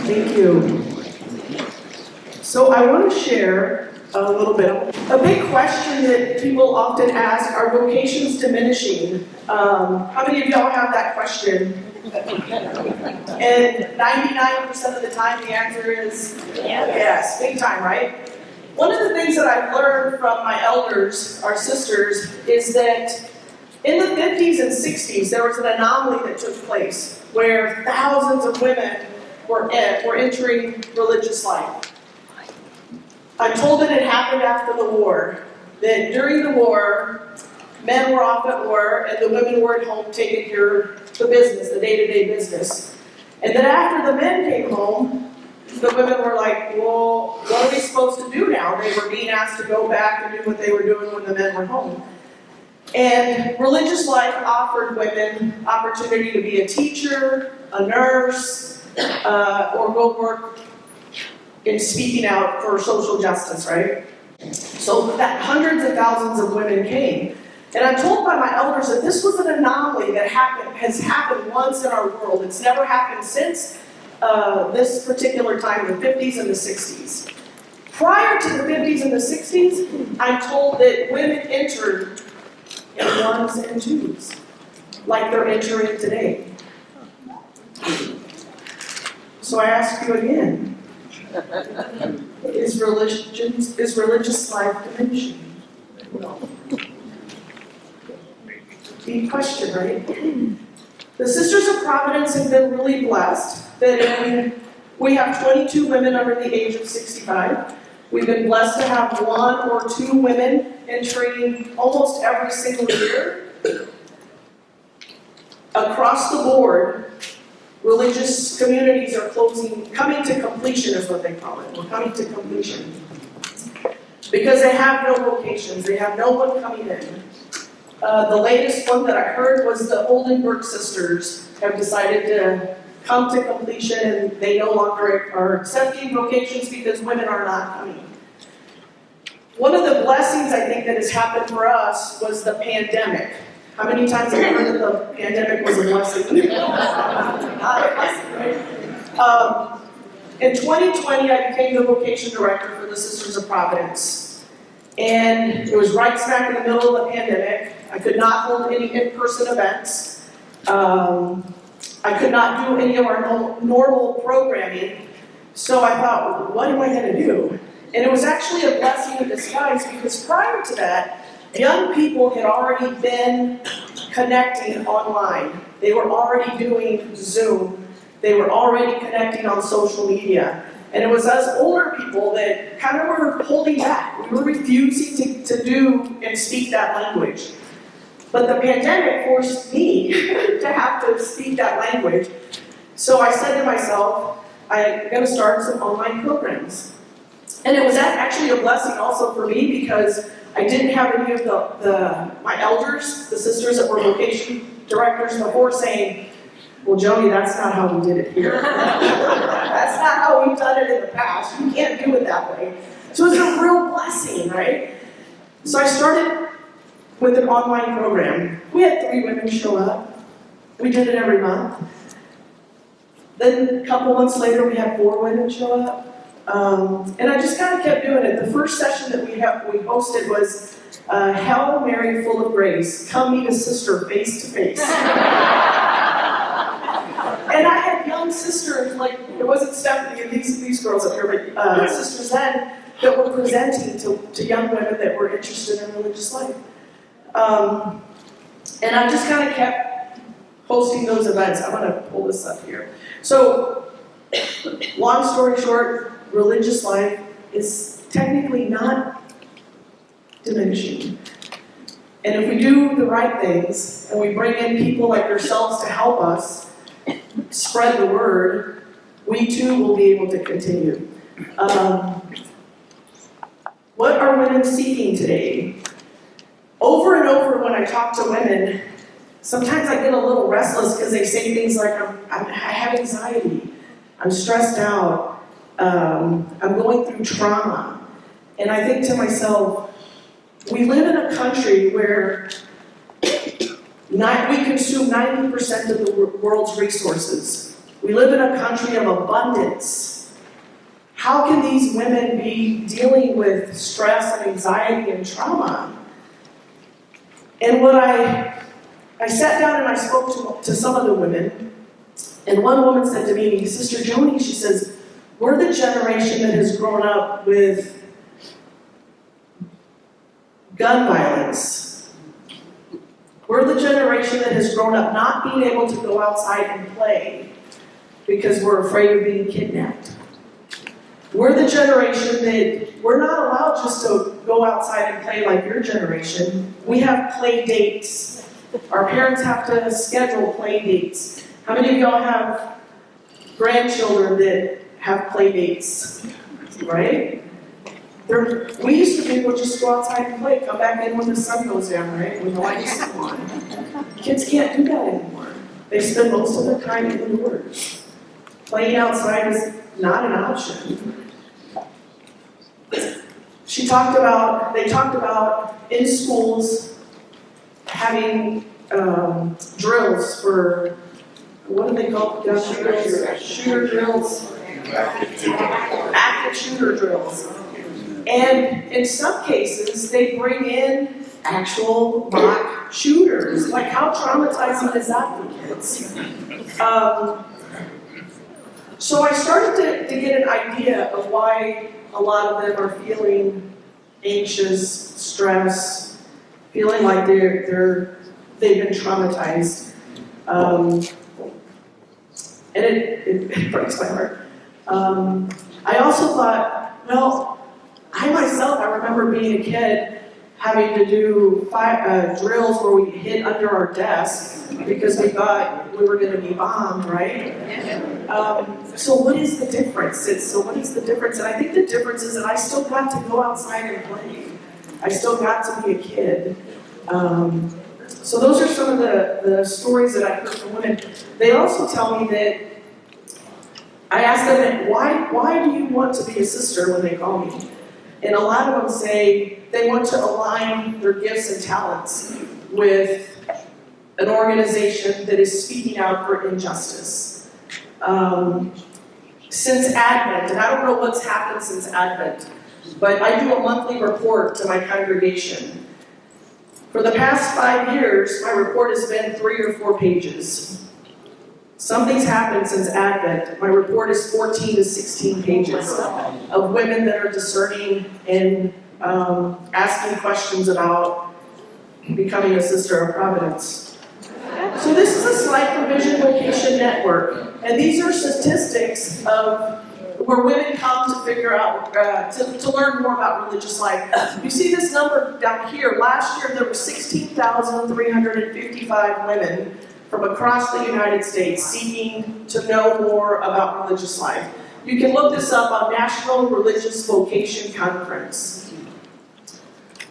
Thank you. So I want to share a little bit. A big question that people often ask, are vocations diminishing? How many of y'all have that question? And 99% of the time the answer is yes, big time, right? One of the things that I've learned from my elders, our sisters, is that in the 50s and 60s there was an anomaly that took place where thousands of women were entering religious life. I'm told that it happened after the war, that during the war, men were off at war and the women were at home taking care of the business, the day-to-day business. And then after the men came home, the women were like, well, what are we supposed to do now? They were being asked to go back and do what they were doing when the men were home. And religious life offered women opportunity to be a teacher, a nurse, or go work in speaking out for social justice, right? So that hundreds of thousands of women came. And I'm told by my elders that this was an anomaly that has happened once in our world. It's never happened since this particular time, the 50s and the 60s. Prior to the 50s and the 60s, I'm told that women entered in ones and twos, like they're entering today. So I ask you again, is religious life diminishing? No. Big question, right? The Sisters of Providence have been really blessed that we have 22 women under the age of 65. We've been blessed to have 1 or 2 women entering almost every single year. Across the board, religious communities are coming to completion is what they call it. We're coming to completion. Because they have no vocations, they have no one coming in. The latest one that I heard was the Oldenburg sisters have decided to come to completion and they no longer are accepting vocations because women are not coming. One of the blessings I think that has happened for us was the pandemic. How many times have you heard that the pandemic was a blessing? Not a blessing, right? In 2020, I became the vocation director for the Sisters of Providence. And it was right smack in the middle of the pandemic. I could not hold any in-person events. I could not do any of our normal programming. So I thought, what am I going to do? And it was actually a blessing in disguise because prior to that, young people had already been connecting online. They were already doing Zoom. They were already connecting on social media. And it was us older people that kind of were holding back. We were refusing to do and speak that language. But the pandemic forced me to have to speak that language. So I said to myself, I'm going to start some online programs. And it was actually a blessing also for me because I didn't have any of my elders, the sisters that were vocation directors before saying, well, Joni, that's not how we did it here. That's not how we've done it in the past. You can't do it that way. So it's a real blessing, right? So I started with an online program. We had 3 women show up. We did it every month. Then a couple months later, we had 4 women show up. And I just kind of kept doing it. The first session that we hosted was Hail Mary full of grace, come meet a sister face to face. And I had young sisters, like, it wasn't Stephanie and these girls up here, but sisters then, that were presenting to young women that were interested in religious life. And I just kind of kept hosting those events. I'm going to pull this up here. So, long story short, religious life is technically not diminishing. And if we do the right things, and we bring in people like yourselves to help us spread the word, we too will be able to continue. What are women seeking today? Over and over when I talk to women, sometimes I get a little restless because they say things like, I have anxiety, I'm stressed out, I'm going through trauma. And I think to myself, we live in a country where we consume 90% of the world's resources. We live in a country of abundance. How can these women be dealing with stress and anxiety and trauma? And when I sat down and I spoke to some of the women, and one woman said to me, Sister Joni, she says, we're the generation that has grown up with gun violence. We're the generation that has grown up not being able to go outside and play because we're afraid of being kidnapped. We're the generation that we're not allowed just to go outside and play like your generation. We have play dates. Our parents have to schedule play dates. How many of y'all have grandchildren that have play dates? Right? We used to be able to just go outside and play, come back in when the sun goes down, right? With the lights on. Kids can't do that anymore. They spend most of their time indoors. Playing outside is not an option. They talked about in schools having drills for, what do they call it? Shooter drills. Active shooter drills. And in some cases, they bring in actual mock shooters. Like, how traumatizing is that for kids? So I started to get an idea of why a lot of them are feeling anxious, stressed, feeling like they've been traumatized. And it breaks my heart. I also thought, well, I remember being a kid having to do drills where we hid under our desk because we thought we were going to be bombed, right? So what is the difference? And I think the difference is that I still got to go outside and play. I still got to be a kid. So those are some of the stories that I heard from women. They also tell me that I asked them, why do you want to be a sister when they call me? And a lot of them say they want to align their gifts and talents with an organization that is speaking out for injustice. Since Advent, and I don't know what's happened since Advent, but I do a monthly report to my congregation. For the past 5 years, my report has been 3 or 4 pages. Something's happened since Advent. My report is 14 to 16 pages of women that are discerning and asking questions about becoming a Sister of Providence. So this is a slide from Vision Vocation Network, and these are statistics of where women come to figure out, to learn more about religious life. You see this number down here. Last year there were 16,355 women from across the United States seeking to know more about religious life. You can look this up on National Religious Vocation Conference.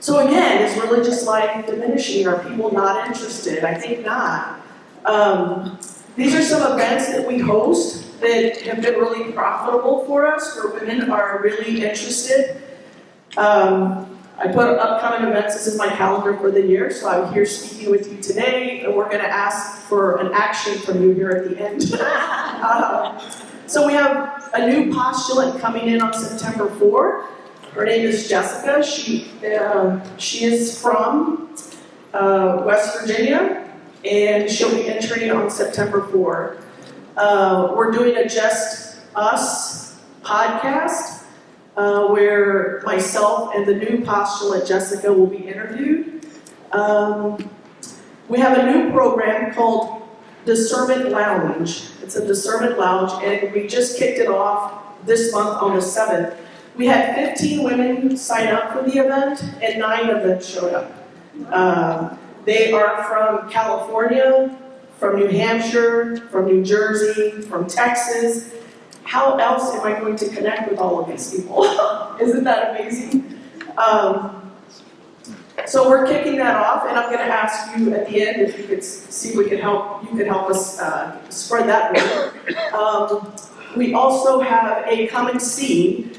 So again, is religious life diminishing? Are people not interested? I think not. These are some events that we host that have been really profitable for us, where women are really interested. I put upcoming events, this is my calendar for the year, so I'm here speaking with you today, and we're going to ask for an action from you here at the end. So we have a new postulant coming in on September 4. Her name is Jessica. She is from West Virginia, and she'll be entering on September 4. We're doing a Just Us podcast, where myself and the new postulant Jessica will be interviewed. We have a new program called Discernment Lounge. It's a Discernment Lounge, and we just kicked it off this month on the 7th. We had 15 women sign up for the event, and 9 of them showed up. They are from California, from New Hampshire, from New Jersey, from Texas. How else am I going to connect with all of these people? Isn't that amazing? So we're kicking that off, and I'm going to ask you at the end if you could see if we could help. You could help us spread that word. We also have a come and see.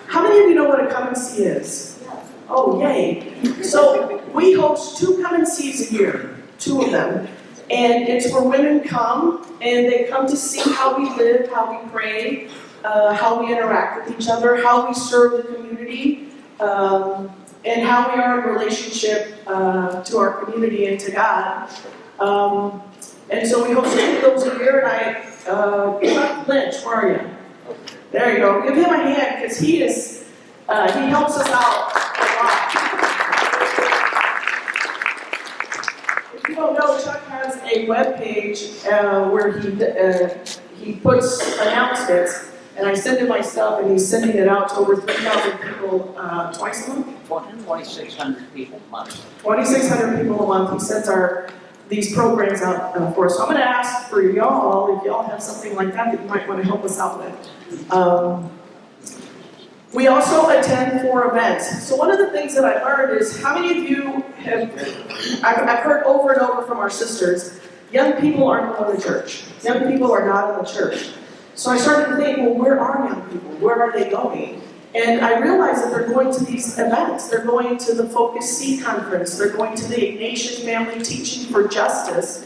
How many of you know what a come and see is? Oh, yay! So we host 2 come and sees a year, 2 of them. And it's where women come, and they come to see how we live, how we pray, how we interact with each other, how we serve the community, and how we are in relationship to our community and to God. And so we host those a year, and Chuck Lynch, where are you? There you go. Give him a hand, because he helps us out a lot. If you don't know, Chuck has a webpage where he puts announcements, and I send him my stuff, and he's sending it out to over 3,000 people twice a month? 2,600 people a month. 2,600 people a month. He sends these programs out for us. So I'm going to ask for y'all, if y'all have something like that you might want to help us out with. We also attend 4 events. So one of the things that I learned is, how many of you I've heard over and over from our sisters, young people aren't going to church. Young people are not in the church. So I started to think, well, where are young people? Where are they going? And I realized that they're going to these events. They're going to the Focus C conference. They're going to the Ignatian Family Teaching for Justice.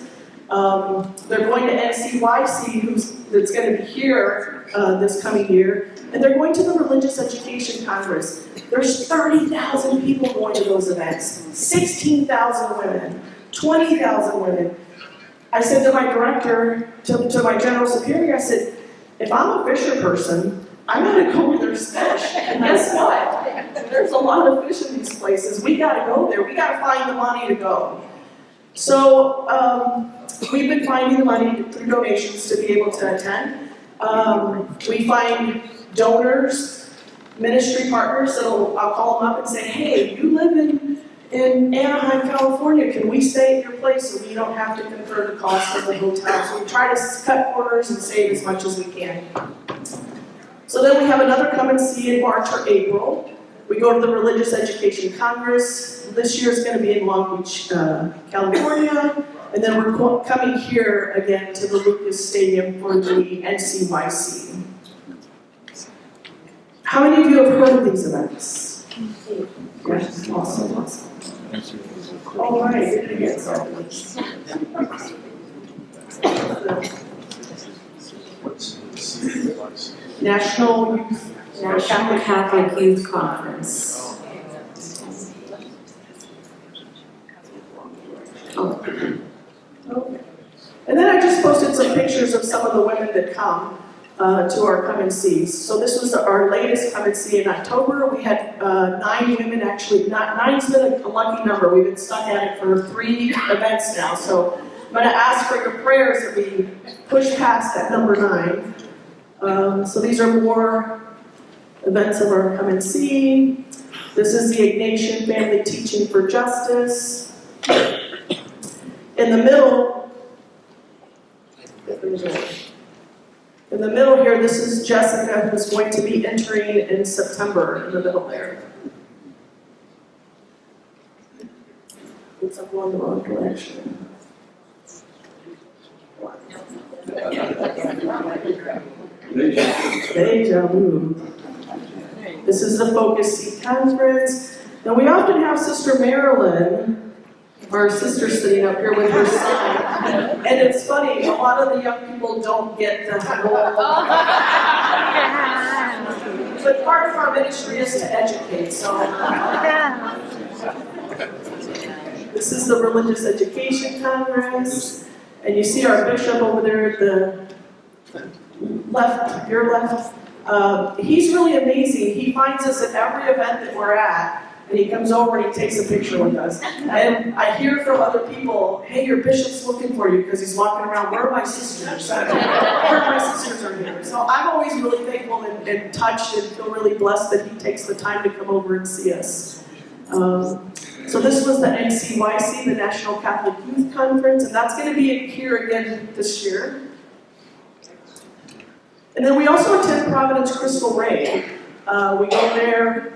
They're going to NCYC, that's going to be here this coming year. And they're going to the Religious Education Congress. There's 30,000 people going to those events. 16,000 women. 20,000 women. I said to my director, to my general superior, I said, if I'm a fisher person, I'm going to go where there's fish. And guess what? There's a lot of fish in these places. We got to go there. We got to find the money to go. So we've been finding the money through donations to be able to attend. We find donors, ministry partners I'll call them up and say, hey, you live in Anaheim, California, can we stay at your place so we don't have to incur the cost of the hotel? So we try to cut corners and save as much as we can. So then we have another come and see in March or April. We go to the Religious Education Congress. This year is going to be in Long Beach, California. And then we're coming here again to the Lucas Stadium for the NCYC. How many of you have heard of these events? Yes, awesome. All right, you're going to get started. National Catholic Youth Conference. Oh. And then I just posted some pictures of some of the women that come to our come and sees. So this was our latest come and see in October. We had 9 women actually. 9's been a lucky number. We've been stuck at it for 3 events now. So I'm going to ask for your prayers that we push past that number 9. So these are more events of our come and see. This is the Ignatian Family Teaching for Justice. In the middle here, this is Jessica, who's going to be entering in September, in the middle there. Oops, I'm going the wrong direction. Deja vu. This is the Focus C conference. Now we often have Sister Marilyn, our sister, sitting up here with her son. And it's funny, a lot of the young people don't get the whole. But part of our ministry is to educate, so. This is the Religious Education Congress. And you see our bishop over there at the left, your left. He's really amazing. He finds us at every event that we're at, and he comes over and he takes a picture with us. And I hear from other people, hey, your bishop's looking for you because he's walking around, where are my sisters? Where my sisters are here. So I'm always really thankful and touched and feel really blessed that he takes the time to come over and see us. So this was the NCYC, the National Catholic Youth Conference, and that's going to be here again this year. And then we also attend Providence Crystal Ray. We go there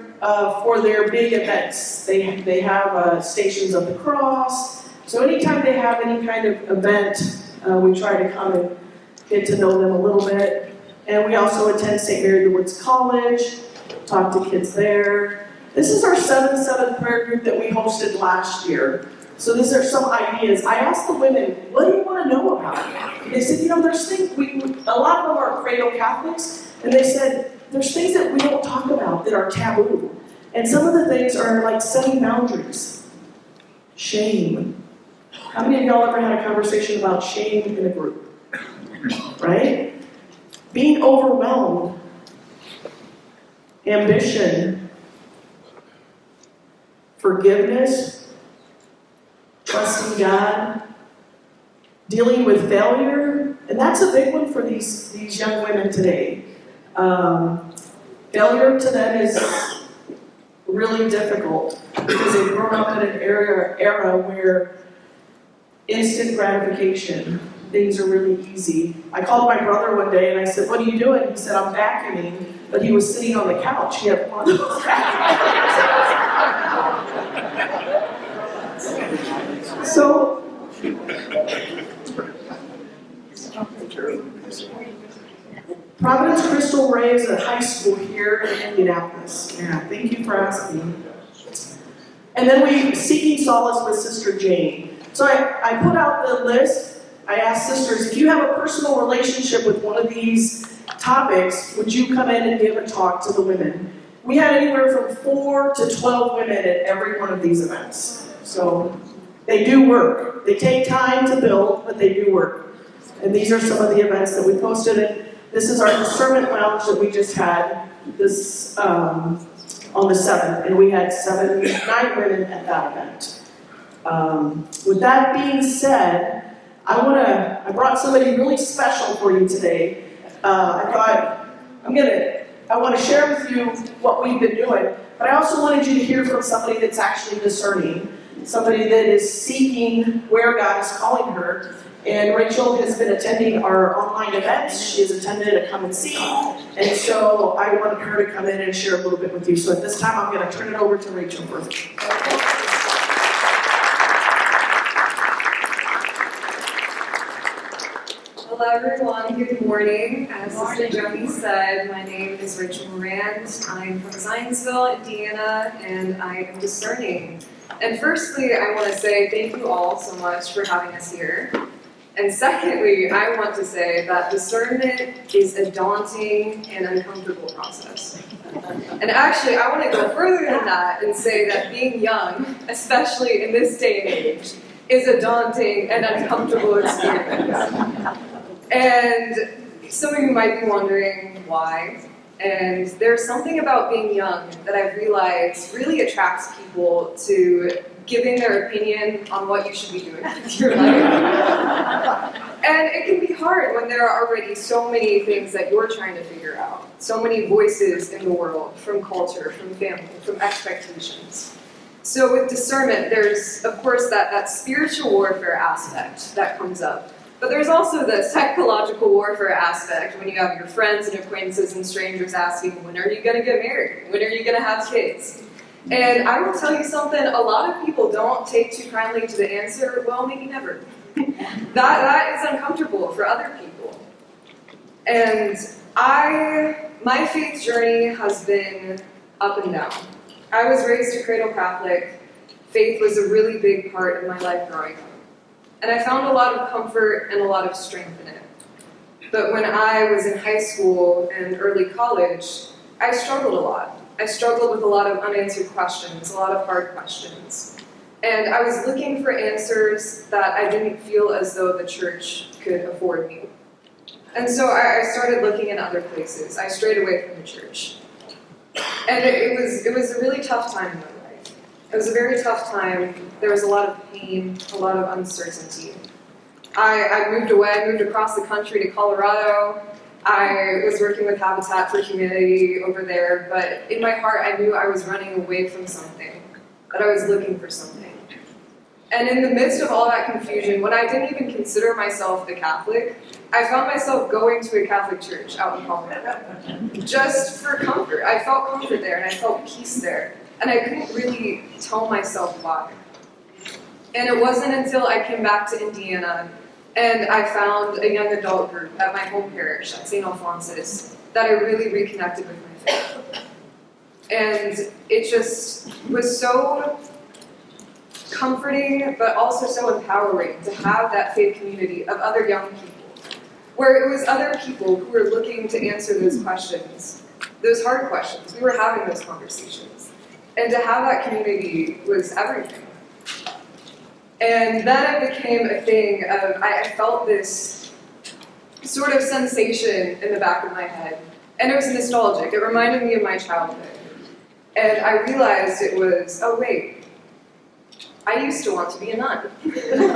for their big events. They have Stations of the Cross. So anytime they have any kind of event, we try to come and get to know them a little bit. And we also attend St. Mary the Woods College, talk to kids there. This is our 7-7 prayer group that we hosted last year. So these are some ideas. I asked the women, what do you want to know about it? They said, there's things, a lot of them are cradle Catholics, and they said, there's things that we don't talk about that are taboo. And some of the things are like setting boundaries. Shame. How many of y'all ever had a conversation about shame in a group? Right? Being overwhelmed. Ambition. Forgiveness. Trusting God. Dealing with failure. And that's a big one for these young women today. Failure to them is really difficult because they've grown up in an era where instant gratification, things are really easy. I called my brother one day and I said, what are you doing? He said, I'm vacuuming, but he was sitting on the couch. He had one of those vacuums. So, Providence Crystal Ray is a high school here in Indianapolis. Yeah, thank you for asking. And then we Seeking Solace with Sister Jane. So I put out the list. I asked sisters, if you have a personal relationship with one of these topics, would you come in and give a talk to the women? We had anywhere from 4 to 12 women at every one of these events. So they do work. They take time to build, but they do work. And these are some of the events that we posted. And this is our Discernment Lounge that we just had this on the 7th, and we had 9 women at that event. With that being said, I brought somebody really special for you today. I thought I want to share with you what we've been doing, but I also wanted you to hear from somebody that's actually discerning, somebody that is seeking where God is calling her. And Rachel has been attending our online events. She has attended a Come and See. And so I wanted her to come in and share a little bit with you. So at this time, I'm going to turn it over to Rachel first. Hello everyone, good morning. As Sister Joni said, my name is Rachel Morand. I'm from Zionsville, Indiana, and I am discerning. And firstly, I want to say thank you all so much for having us here. And secondly, I want to say that discernment is a daunting and uncomfortable process. And actually, I want to go further than that and say that being young, especially in this day and age, is a daunting and uncomfortable experience. And some of you might be wondering why. And there's something about being young that I've realized really attracts people to giving their opinion on what you should be doing with your life. And it can be hard when there are already so many things that you're trying to figure out. So many voices in the world, from culture, from family, from expectations. So with discernment, there's, of course, that spiritual warfare aspect that comes up. But there's also the psychological warfare aspect when you have your friends and acquaintances and strangers asking, when are you going to get married? When are you going to have kids? And I will tell you something, a lot of people don't take too kindly to the answer, well, maybe never. That is uncomfortable for other people. And my faith journey has been up and down. I was raised a cradle Catholic. Faith was a really big part of my life growing up. And I found a lot of comfort and a lot of strength in it. But when I was in high school and early college, I struggled a lot. I struggled with a lot of unanswered questions, a lot of hard questions. And I was looking for answers that I didn't feel as though the church could afford me. And so I started looking in other places. I strayed away from the church. And it was a really tough time in my life. It was a very tough time. There was a lot of pain, a lot of uncertainty. I moved away, I moved across the country to Colorado. I was working with Habitat for Humanity over there, but in my heart I knew I was running away from something, that I was looking for something. And in the midst of all that confusion, when I didn't even consider myself a Catholic, I found myself going to a Catholic church out in Colorado, just for comfort. I felt comfort there, and I felt peace there, and I couldn't really tell myself why. And it wasn't until I came back to Indiana and I found a young adult group at my home parish at St. Alphonsus that I really reconnected with my faith. And it just was so comforting, but also so empowering to have that faith community of other young people, where it was other people who were looking to answer those questions, those hard questions. We were having those conversations. And to have that community was everything. And then it became a thing of, I felt this sort of sensation in the back of my head. And it was nostalgic. It reminded me of my childhood. And I realized it was, oh wait, I used to want to be a nun. And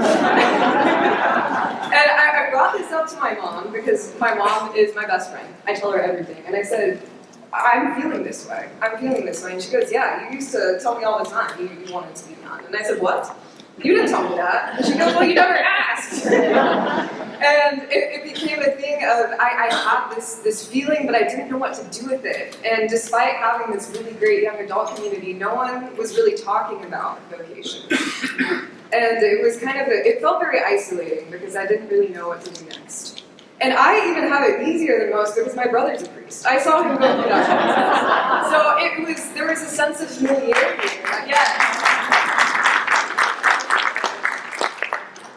I brought this up to my mom because my mom is my best friend. I tell her everything. And I said, I'm feeling this way. I'm feeling this way. And she goes, yeah, you used to tell me all the time you wanted to be a nun. And I said, what? You didn't tell me that. And she goes, well, you never asked. And it became a thing of, I had this feeling, but I didn't know what to do with it. And despite having this really great young adult community, no one was really talking about vocations. And it was kind of, it felt very isolating because I didn't really know what to do next. And I even have it easier than most because my brother's a priest. I saw him go through that. So there was a sense of familiarity. Yes.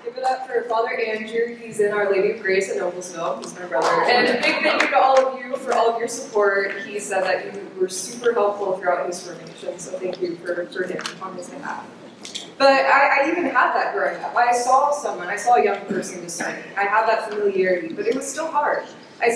Give it up for Father Andrew. He's in Our Lady of Grace in Noblesville. He's my brother. And a big thank you to all of you for all of your support. He said that you were super helpful throughout his formation, so thank you for him on his behalf. But I even had that growing up. I saw a young person discerning. I had that familiarity, but it was still hard. I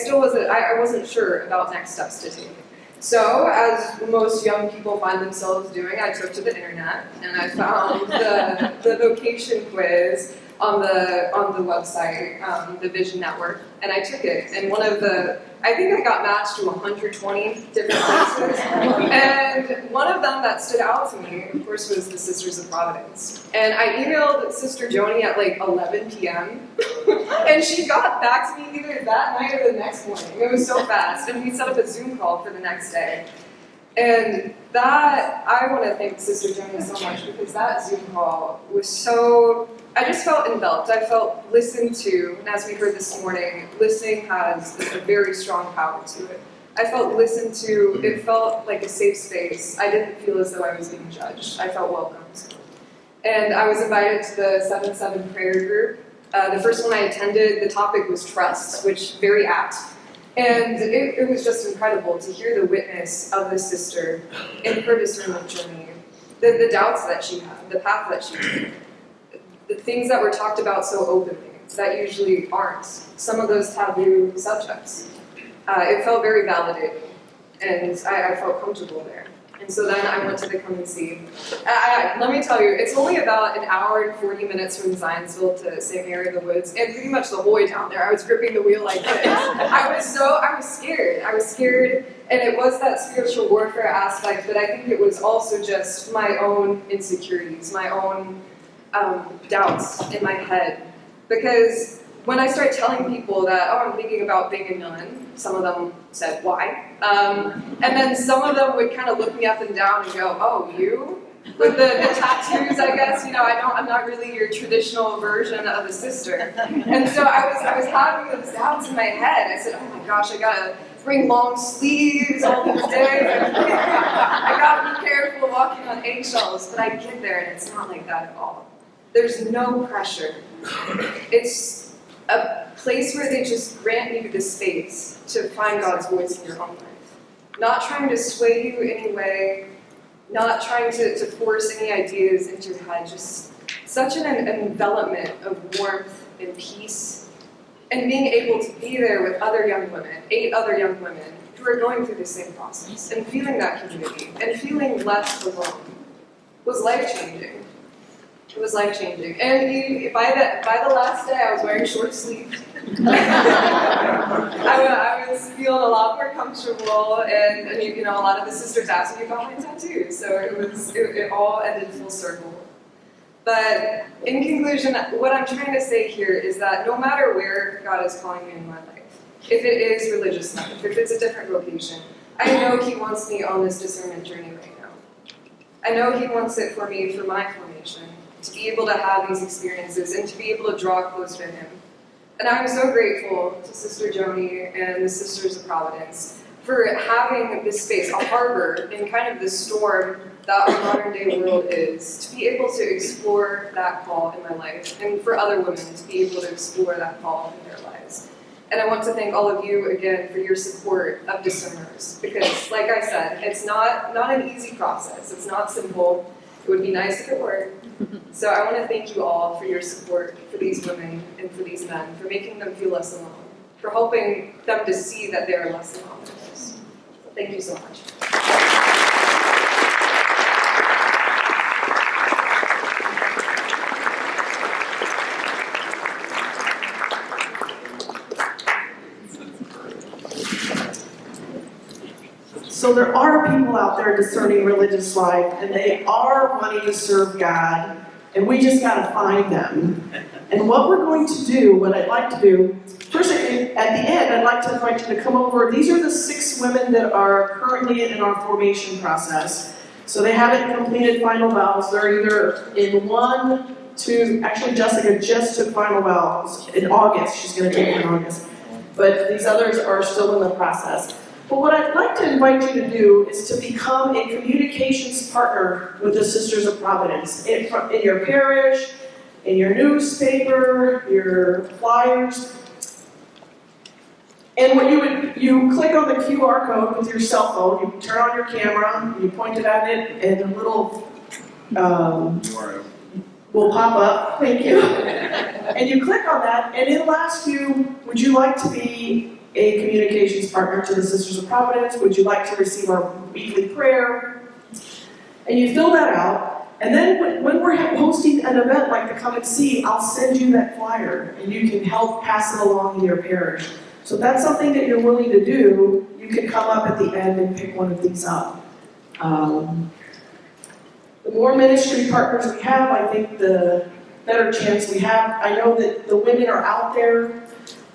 wasn't sure about next steps to take. So, as most young people find themselves doing, I took to the internet and I found the vocation quiz on the website, the Vision Network, and I took it. And I think I got matched to 120 different places. And one of them that stood out to me, of course, was the Sisters of Providence. And I emailed Sister Joni at like 11 p.m. and she got back to me either that night or the next morning. It was so fast. And we set up a Zoom call for the next day. And that, I want to thank Sister Joni so much because that Zoom call was so, I just felt enveloped. I felt listened to, and as we heard this morning, listening has a very strong power to it. I felt listened to, it felt like a safe space. I didn't feel as though I was being judged. I felt welcomed. And I was invited to the 7-7 prayer group. The first one I attended, the topic was trust, which very apt. And it was just incredible to hear the witness of the sister in her discernment journey, the doubts that she had, the path that she took, the things that were talked about so openly that usually aren't, some of those taboo subjects. It felt very validating, and I felt comfortable there. And so then I went to the Come and See. Let me tell you, it's only about an hour and 40 minutes from Zionsville to St. Mary of the Woods, and pretty much the whole way down there, I was gripping the wheel like this. I was scared. I was scared, and it was that spiritual warfare aspect, but I think it was also just my own insecurities, my own doubts in my head. Because when I started telling people that, I'm thinking about being a nun, some of them said, why? And then some of them would kind of look me up and down and go, oh, you? With the tattoos, I guess, I'm not really your traditional version of a sister. And so I was having those doubts in my head. I said, oh my gosh, I gotta bring long sleeves all these days. I gotta be careful walking on eggshells. But I get there and it's not like that at all. There's no pressure. It's a place where they just grant you the space to find God's voice in your own life. Not trying to sway you in any way, not trying to force any ideas into your head, just such an envelopment of warmth and peace, and being able to be there with other young women, 8 other young women, who are going through the same process, and feeling that community, and feeling less alone, was life-changing. It was life-changing. And by the last day, I was wearing short sleeves. I was feeling a lot more comfortable, and a lot of the sisters asked me about my tattoos, so it all ended full circle. But in conclusion, what I'm trying to say here is that no matter where God is calling me in my life, if it is religious life, if it's a different vocation, I know He wants me on this discernment journey right now. I know He wants it for me for my formation, to be able to have these experiences and to be able to draw close to Him. And I'm so grateful to Sister Joni and the Sisters of Providence for having this space, a harbor in kind of the storm that our modern day world is, to be able to explore that call in my life, and for other women to be able to explore that call in their lives. And I want to thank all of you again for your support of discerners, because like I said, it's not an easy process, it's not simple. It would be nice if it were. So I want to thank you all for your support for these women and for these men, for making them feel less alone, for helping them to see that they are less alone in this. Thank you so much. So there are people out there discerning religious life, and they are wanting to serve God, and we just got to find them. And what we're going to do, what I'd like to do, first at the end, I'd like to invite you to come over. These are the 6 women that are currently in our formation process. So they haven't completed final vows. They're either in 1, 2, actually Jessica just took final vows in August. She's going to take it in August. But these others are still in the process. But what I'd like to invite you to do is to become a communications partner with the Sisters of Providence in your parish, in your newspaper, your flyers. And what you click on the QR code with your cell phone, you turn on your camera, you point it at it, and a little will pop up. Thank you. And you click on that, and it'll ask you, would you like to be a communications partner to the Sisters of Providence? Would you like to receive our weekly prayer? And you fill that out, and then when we're hosting an event like the Come and See, I'll send you that flyer, and you can help pass it along in your parish. So if that's something that you're willing to do, you can come up at the end and pick one of these up. The more ministry partners we have, I think the better chance we have. I know that the women are out there.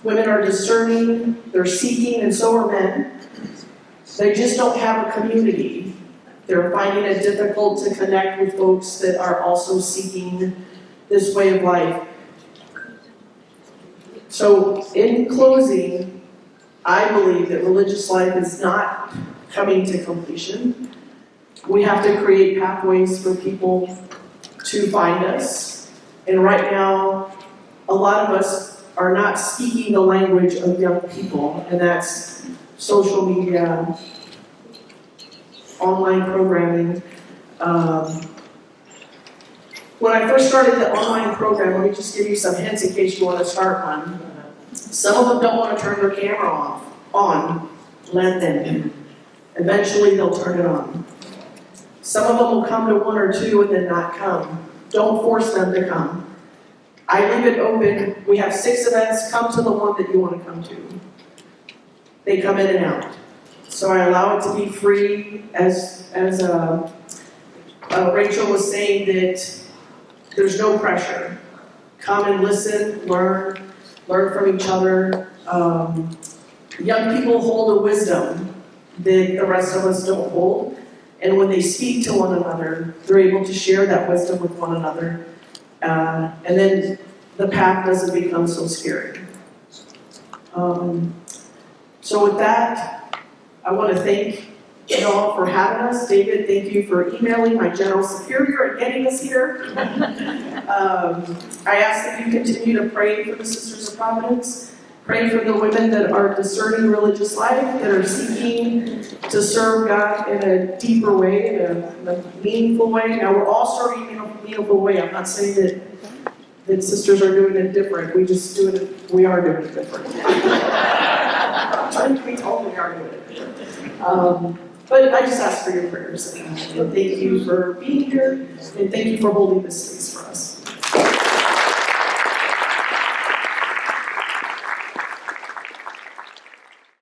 Women are discerning, they're seeking, and so are men. They just don't have a community. They're finding it difficult to connect with folks that are also seeking this way of life. So, in closing, I believe that religious life is not coming to completion. We have to create pathways for people to find us. And right now, a lot of us are not speaking the language of young people, and that's social media, online programming. When I first started the online program, let me just give you some hints in case you want to start one. Some of them don't want to turn their camera on. Let them. Eventually they'll turn it on. Some of them will come to 1 or 2 and then not come. Don't force them to come. I leave it open. We have 6 events. Come to the one that you want to come to. They come in and out. So I allow it to be free, as Rachel was saying, that there's no pressure. Come and listen, learn from each other. Young people hold a wisdom that the rest of us don't hold. And when they speak to one another, they're able to share that wisdom with one another. And then the path doesn't become so scary. So with that, I want to thank you all for having us. David, thank you for emailing my general superior and getting us here. I ask that you continue to pray for the Sisters of Providence. Pray for the women that are discerning religious life, that are seeking to serve God in a deeper way, in a meaningful way. Now, we're all serving in a meaningful way. I'm not saying that sisters are doing it different. We are doing it different. I'm trying to be told we are doing it different. But I just ask for your prayers. And thank you for being here, and thank you for holding this space for us.